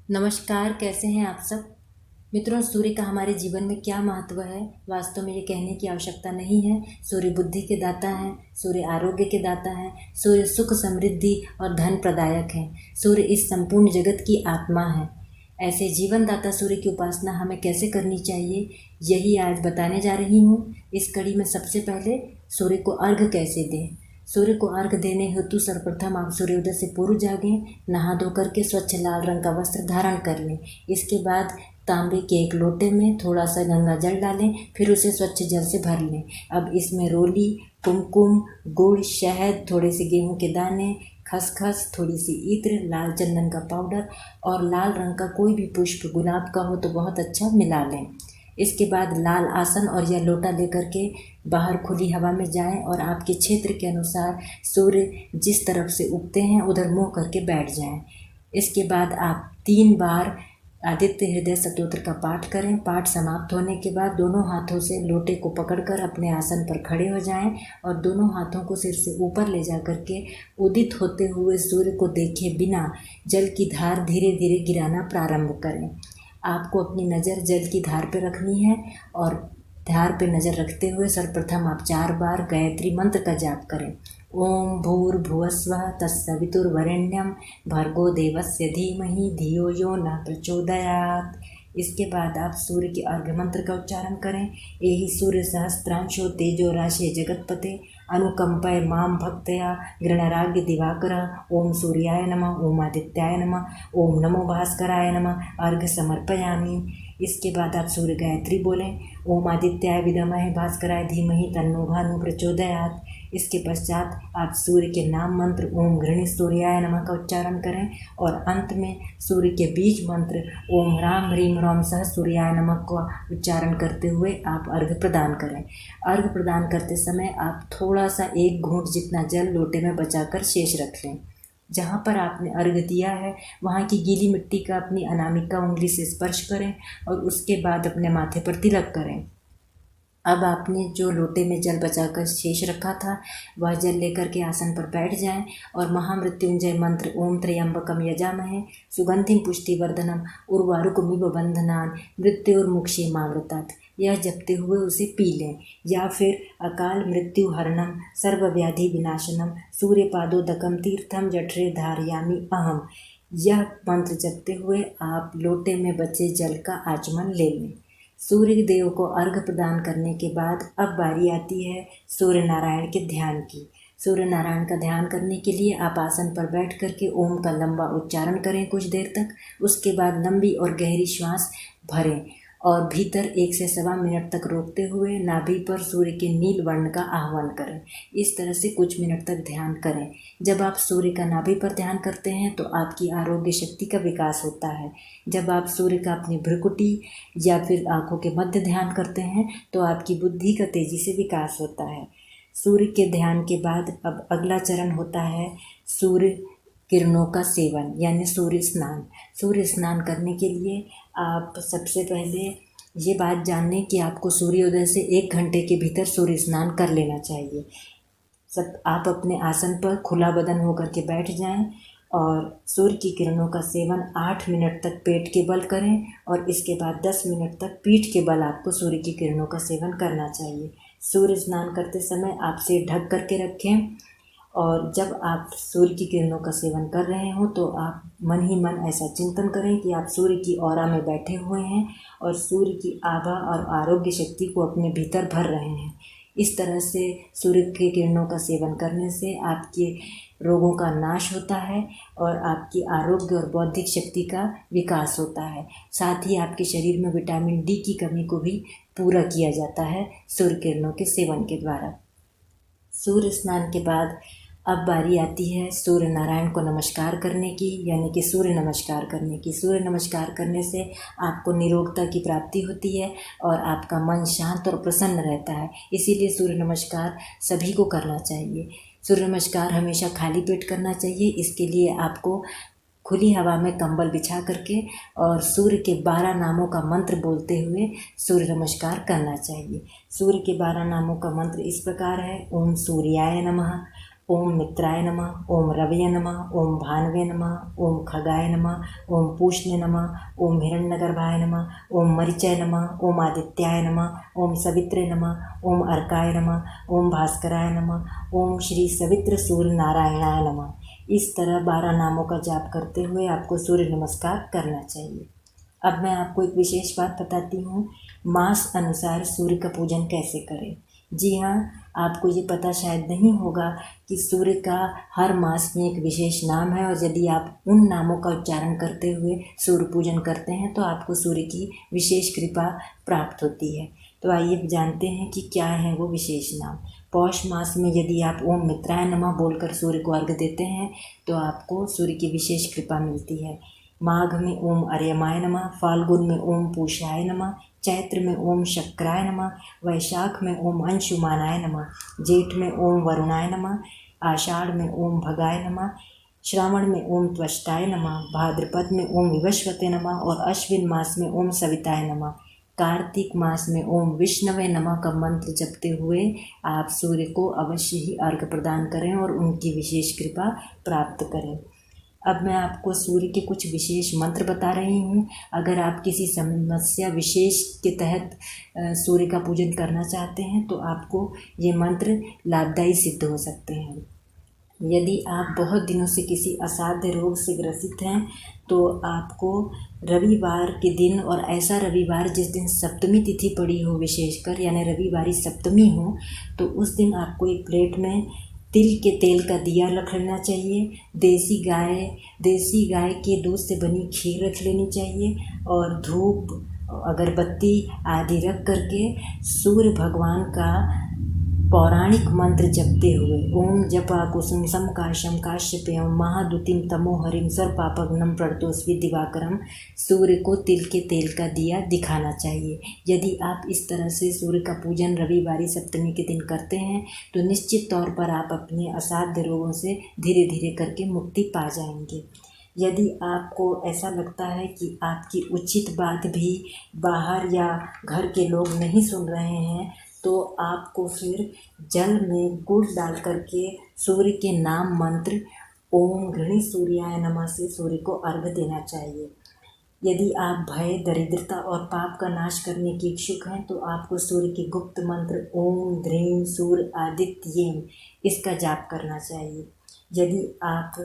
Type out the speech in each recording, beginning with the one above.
नमस्कार, कैसे हैं आप सब। मित्रों, सूर्य का हमारे जीवन में क्या महत्व है, वास्तव में ये कहने की आवश्यकता नहीं है। सूर्य बुद्धि के दाता हैं, सूर्य आरोग्य के दाता हैं, सूर्य सुख समृद्धि और धन प्रदायक हैं। सूर्य इस संपूर्ण जगत की आत्मा है। ऐसे जीवन दाता सूर्य की उपासना हमें कैसे करनी चाहिए, यही आज बताने जा रही हूँ। इस कड़ी में सबसे पहले सूर्य को अर्घ्य कैसे दें। सूर्य को अर्घ्य देने हेतु सर्वप्रथम आप सूर्योदय से पूर्व जागें, नहा धो करके स्वच्छ लाल रंग का वस्त्र धारण कर लें। इसके बाद तांबे के एक लोटे में थोड़ा सा गंगा जल डालें, फिर उसे स्वच्छ जल से भर लें। अब इसमें रोली, कुमकुम, गुड़, शहद, थोड़े से गेहूं के दाने, खसखस, थोड़ी सी इत्र, लाल चंदन का पाउडर और लाल रंग का कोई भी पुष्प, गुलाब का हो तो बहुत अच्छा, मिला लें। इसके बाद लाल आसन और यह लोटा लेकर के बाहर खुली हवा में जाएं और आपके क्षेत्र के अनुसार सूर्य जिस तरफ से उगते हैं उधर मुँह करके बैठ जाएं। इसके बाद आप 3 बार आदित्य हृदय स्तोत्र का पाठ करें। पाठ समाप्त होने के बाद दोनों हाथों से लोटे को पकड़कर अपने आसन पर खड़े हो जाएं और दोनों हाथों को सिर से ऊपर ले जा करके उदित होते हुए सूर्य को देखे बिना जल की धार धीरे धीरे गिराना प्रारंभ करें। आपको अपनी नज़र जल की धार पर रखनी है और धार पे नज़र रखते हुए सर्वप्रथम आप 4 बार गायत्री मंत्र का जाप करें। ओम भूर्भुवस्वः तत्सवितुर्वरेण्यं भर्गो देवस्य धीमहि धियो यो न प्रचोदयात्। इसके बाद आप सूर्य के अर्घ्य मंत्र का उच्चारण करें। एहि सूर्य सहस्त्रांशो तेजो राशि जगतपते अनुकंपय माम भक्तया गृणराग्य दिवाकर। ओम सूर्याय नमः, ओम आदित्याय नमः, ओम नमो भास्कराय नमः। अर्घ्य समर्पयामि। इसके बाद आप सूर्य गायत्री बोलें। ओम आदित्याय विद्महे भास्कराय धीमहि तन्नो भानु प्रचोदयात्। इसके पश्चात आप सूर्य के नाम मंत्र ओम घृणी सूर्याय नमः का उच्चारण करें और अंत में सूर्य के बीज मंत्र ओम ह्रां ह्रीं ह्रौं सह सूर्याय नमः का उच्चारण करते हुए आप अर्घ्य प्रदान करें। अर्घ्य प्रदान करते समय आप थोड़ा सा 1 घूंट जितना जल लोटे में बचाकर शेष रख लें। जहाँ पर आपने अर्घ्य दिया है वहाँ की गीली मिट्टी का अपनी अनामिका उंगली से स्पर्श करें और उसके बाद अपने माथे पर तिलक करें। अब आपने जो लोटे में जल बचाकर शेष रखा था वह जल लेकर के आसन पर बैठ जाएं और महामृत्युंजय मंत्र ओम त्र्यंबकम यजामहे सुगंधिम पुष्टिवर्धनम उर्वारुकमिव बंधनान मृत्युर्मुक्षेमामृतात्, यह जपते हुए उसे पी लें। या फिर अकाल मृत्यु हरणम सर्वव्याधि विनाशनम सूर्यपादोदकम तीर्थम जठरे धारयामि अहम, यह मंत्र जपते हुए आप लोटे में बचे जल का आचमन ले लें। सूर्य देव को अर्घ्य प्रदान करने के बाद अब बारी आती है सूर्य नारायण के ध्यान की। सूर्य नारायण का ध्यान करने के लिए आप आसन पर बैठ करके ओम का लंबा उच्चारण करें कुछ देर तक। उसके बाद लंबी और गहरी श्वास भरें और भीतर 1 से सवा मिनट तक रोकते हुए नाभि पर सूर्य के नील वर्ण का आह्वान करें। इस तरह से कुछ मिनट तक ध्यान करें। जब आप सूर्य का नाभि पर ध्यान करते हैं तो आपकी आरोग्य शक्ति का विकास होता है। जब आप सूर्य का अपनी भ्रुकुटी या फिर आँखों के मध्य ध्यान करते हैं तो आपकी बुद्धि का तेजी से विकास होता है। सूर्य के ध्यान के बाद अब अगला चरण होता है सूर्य किरणों का सेवन यानी सूर्य स्नान। सूर्य स्नान करने के लिए आप सबसे पहले ये बात जान लें कि आपको सूर्योदय से 1 घंटे के भीतर सूर्य स्नान कर लेना चाहिए। आप अपने आसन पर खुला बदन होकर के बैठ जाएं और सूर्य की किरणों का सेवन 8 मिनट तक पेट के बल करें और इसके बाद 10 मिनट तक पीठ के बल आपको सूर्य की किरणों का सेवन करना चाहिए। सूर्य स्नान करते समय आप सिर ढक करके रखें और जब आप सूर्य की किरणों का सेवन कर रहे हो तो आप मन ही मन ऐसा चिंतन करें कि आप सूर्य की औरा में बैठे हुए हैं और सूर्य की आभा और आरोग्य शक्ति को अपने भीतर भर रहे हैं। इस तरह से सूर्य की किरणों का सेवन करने से आपके रोगों का नाश होता है और आपकी आरोग्य और बौद्धिक शक्ति का विकास होता है। साथ ही आपके शरीर में विटामिन डी की कमी को भी पूरा किया जाता है सूर्य किरणों के सेवन के द्वारा। सूर्य स्नान के बाद अब बारी आती है सूर्य नारायण को नमस्कार करने की, यानी कि सूर्य नमस्कार करने की। सूर्य नमस्कार करने से आपको निरोगता की प्राप्ति होती है और आपका मन शांत और प्रसन्न रहता है। इसीलिए सूर्य नमस्कार सभी को करना चाहिए। सूर्य नमस्कार हमेशा खाली पेट करना चाहिए। इसके लिए आपको खुली हवा में कंबल बिछा करके और सूर्य के 12 नामों का मंत्र बोलते हुए सूर्य नमस्कार करना चाहिए। सूर्य के 12 नामों का मंत्र इस प्रकार है। ओम सूर्याय नमः, ओम मित्राय नमः, ओम रवये नमः, ओम भानवे नमः, ओम खगाय नमः, ओम पूष्णे नमः, ओम हिरण्यगर्भाय नमः, ओम मरीचाय नमः, ओम आदित्याय नमः, ओम सवित्रे नमः, ओम अर्काय नमः, ओम भास्कराय नमः, ओम श्री सवित्र सूर्य नारायणाय नमः। इस तरह 12 नामों का जाप करते हुए आपको सूर्य नमस्कार करना चाहिए। अब मैं आपको एक विशेष बात बताती हूँ, मास अनुसार सूर्य का पूजन कैसे करें। जी हाँ, आपको ये पता शायद नहीं होगा कि सूर्य का हर मास में एक विशेष नाम है, और यदि आप उन नामों का उच्चारण करते हुए सूर्य पूजन करते हैं तो आपको सूर्य की विशेष कृपा प्राप्त होती है। तो आइए जानते हैं कि क्या है वो विशेष नाम। पौष मास में यदि आप ओम मित्राय नमः बोलकर सूर्य को अर्घ्य देते हैं तो आपको सूर्य की विशेष कृपा मिलती है। माघ में ओम अर्यमाय नमः, फाल्गुन में ओम पूषाय नमः, चैत्र में ओम शक्राय नमः, वैशाख में ओम अंशुमानाय नमः, जेठ में ओम वरुणाय नमः, आषाढ़ में ओम भगाय नमः, श्रावण में ओम त्वष्टाय नमः, भाद्रपद में ओम विवस्वते नमः और अश्विन मास में ओम सविताय नमः। कार्तिक मास में ओम विष्णवे नमः का मंत्र जपते हुए आप सूर्य को अवश्य ही अर्घ्य प्रदान करें और उनकी विशेष कृपा प्राप्त करें। अब मैं आपको सूर्य के कुछ विशेष मंत्र बता रही हूँ। अगर आप किसी समस्या विशेष के तहत सूर्य का पूजन करना चाहते हैं तो आपको ये मंत्र लाभदायी सिद्ध हो सकते हैं। यदि आप बहुत दिनों से किसी असाध्य रोग से ग्रसित हैं तो आपको रविवार के दिन, और ऐसा रविवार जिस दिन सप्तमी तिथि पड़ी हो विशेषकर, यानी रविवारी सप्तमी हो, तो उस दिन आपको एक प्लेट में तिल के तेल का दिया रख लेना चाहिए। देसी गाय के दूध से बनी खीर रख लेनी चाहिए और धूप अगरबत्ती आदि रख करके सूर्य भगवान का पौराणिक मंत्र जपते हुए ओम जपा कुसुम समकाशम काश्यपेयम महादुतिम तमोहरिम सर्वपापघ्नं प्रणतोस्मि दिवाकरम सूर्य को तिल के तेल का दिया दिखाना चाहिए। यदि आप इस तरह से सूर्य का पूजन रविवारी सप्तमी के दिन करते हैं तो निश्चित तौर पर आप अपने असाध्य रोगों से धीरे धीरे करके मुक्ति पा जाएंगे। यदि आपको ऐसा लगता है कि आपकी उचित बात भी बाहर या घर के लोग नहीं सुन रहे हैं तो आपको फिर जल में गुड़ डाल करके सूर्य के नाम मंत्र ओम घृणी सूर्याय नमः से सूर्य को अर्घ्य देना चाहिए। यदि आप भय, दरिद्रता और पाप का नाश करने के इच्छुक हैं तो आपको सूर्य के गुप्त मंत्र ओम ध्रीं सूर्य आदित्येम इसका जाप करना चाहिए। यदि आप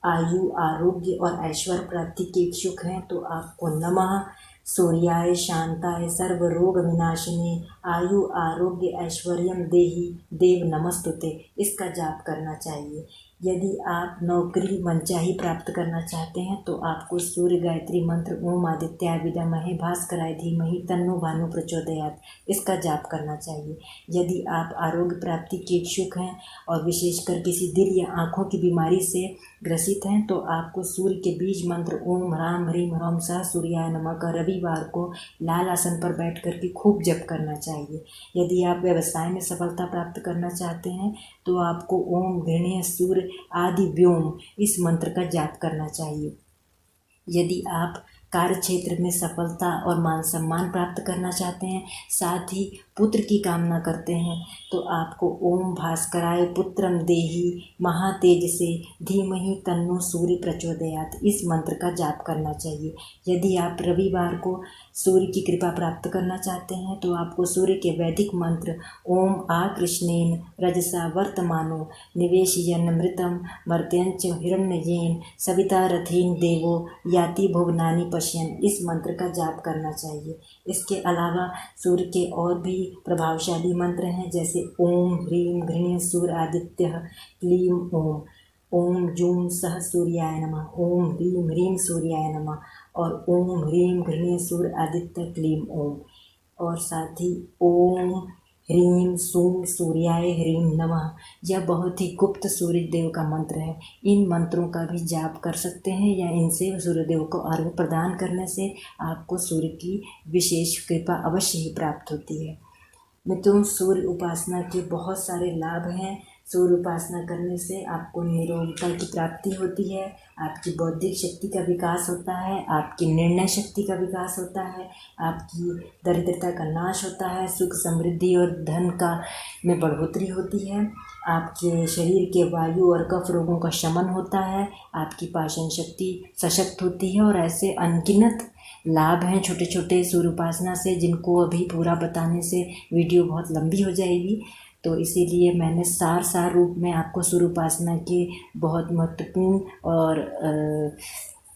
आयु, आरोग्य और ऐश्वर्य प्राप्ति के इच्छुक हैं तो आपको नमः सूर्याय शांताय सर्व रोग विनाशिने आयु आरोग्य ऐश्वर्यम देहि देव नमस्तुते इसका जाप करना चाहिए। यदि आप नौकरी मनचाही प्राप्त करना चाहते हैं तो आपको सूर्य गायत्री मंत्र ओम आदित्याय विद्महे भास्कराय धीमहि तन्नो भानु प्रचोदयात् इसका जाप करना चाहिए। यदि आप आरोग्य प्राप्ति के इच्छुक हैं और विशेषकर किसी दिल या आँखों की बीमारी से ग्रसित हैं तो आपको सूर्य के बीज मंत्र ओम ह्रां ह्रीं ह्रौं सः सूर्याय नमः का रविवार को लाल आसन पर बैठ कर के खूब जप करना चाहिए। यदि आप व्यवसाय में सफलता प्राप्त करना चाहते हैं तो आपको ओम घृणीय सूर्य आदि व्योम इस मंत्र का जाप करना चाहिए। यदि आप कार्य क्षेत्र में सफलता और मान सम्मान प्राप्त करना चाहते हैं, साथ ही पुत्र की कामना करते हैं तो आपको ओम भास्कराय पुत्रम देहि महातेजसे धीमहि तन्नो सूर्य प्रचोदयात् इस मंत्र का जाप करना चाहिए। यदि आप रविवार को सूर्य की कृपा प्राप्त करना चाहते हैं तो आपको सूर्य के वैदिक मंत्र ओम आकृष्णेन रजसा वर्तमानो निवेशयन् मृतं मर्त्यञ्च हिरण्ययेन सविता रथेन देवो याति भुवनानि पश्यन् इस मंत्र का जाप करना चाहिए। इसके अलावा सूर्य के और भी प्रभावशाली मंत्र हैं, जैसे ओम ह्रीं घृणीय सूर्य आदित्य क्लीं ओम, ओम जूं सह सूर्याय नमः, ओम ह्रीं ह्रीं सूर्याय नमः और ओम ह्रीं घृणीय सूर्य आदित्य क्लीं ओम, और साथ ही ओम ह्रीं सूं सूर्याय ह्रीं नमः। यह बहुत ही गुप्त सूर्य देव का मंत्र है। इन मंत्रों का भी जाप कर सकते हैं या इनसे सूर्य देव को अर्घ्य प्रदान करने से आपको सूर्य की विशेष कृपा अवश्य ही प्राप्त होती है। मित्रों, सूर्य उपासना के बहुत सारे लाभ हैं। सूर्य उपासना करने से आपको निरोगता की प्राप्ति होती है, आपकी बौद्धिक शक्ति का विकास होता है, आपकी निर्णय शक्ति का विकास होता है, आपकी दरिद्रता का नाश होता है, सुख समृद्धि और धन का में बढ़ोतरी होती है, आपके शरीर के वायु और कफ रोगों का शमन होता है, आपकी पाचन शक्ति सशक्त होती है। और ऐसे अनगिनत लाभ हैं छोटे छोटे सूर्य उपासना से, जिनको अभी पूरा बताने से वीडियो बहुत लंबी हो जाएगी। तो इसीलिए मैंने सार रूप में आपको सूर्य उपासना के बहुत महत्वपूर्ण और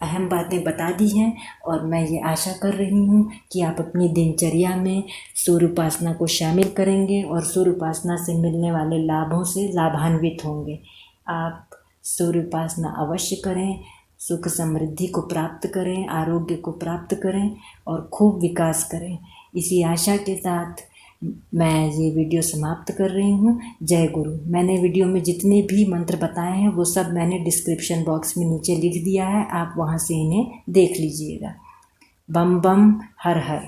अहम बातें बता दी हैं। और मैं ये आशा कर रही हूँ कि आप अपनी दिनचर्या में सूर्य उपासना को शामिल करेंगे और सूर्य उपासना से मिलने वाले लाभों से लाभान्वित होंगे। आप सूर्य उपासना अवश्य करें, सुख समृद्धि को प्राप्त करें, आरोग्य को प्राप्त करें और खूब विकास करें। इसी आशा के साथ मैं ये वीडियो समाप्त कर रही हूँ। जय गुरु। मैंने वीडियो में जितने भी मंत्र बताए हैं वो सब मैंने डिस्क्रिप्शन बॉक्स में नीचे लिख दिया है, आप वहाँ से इन्हें देख लीजिएगा। बम बम हर हर।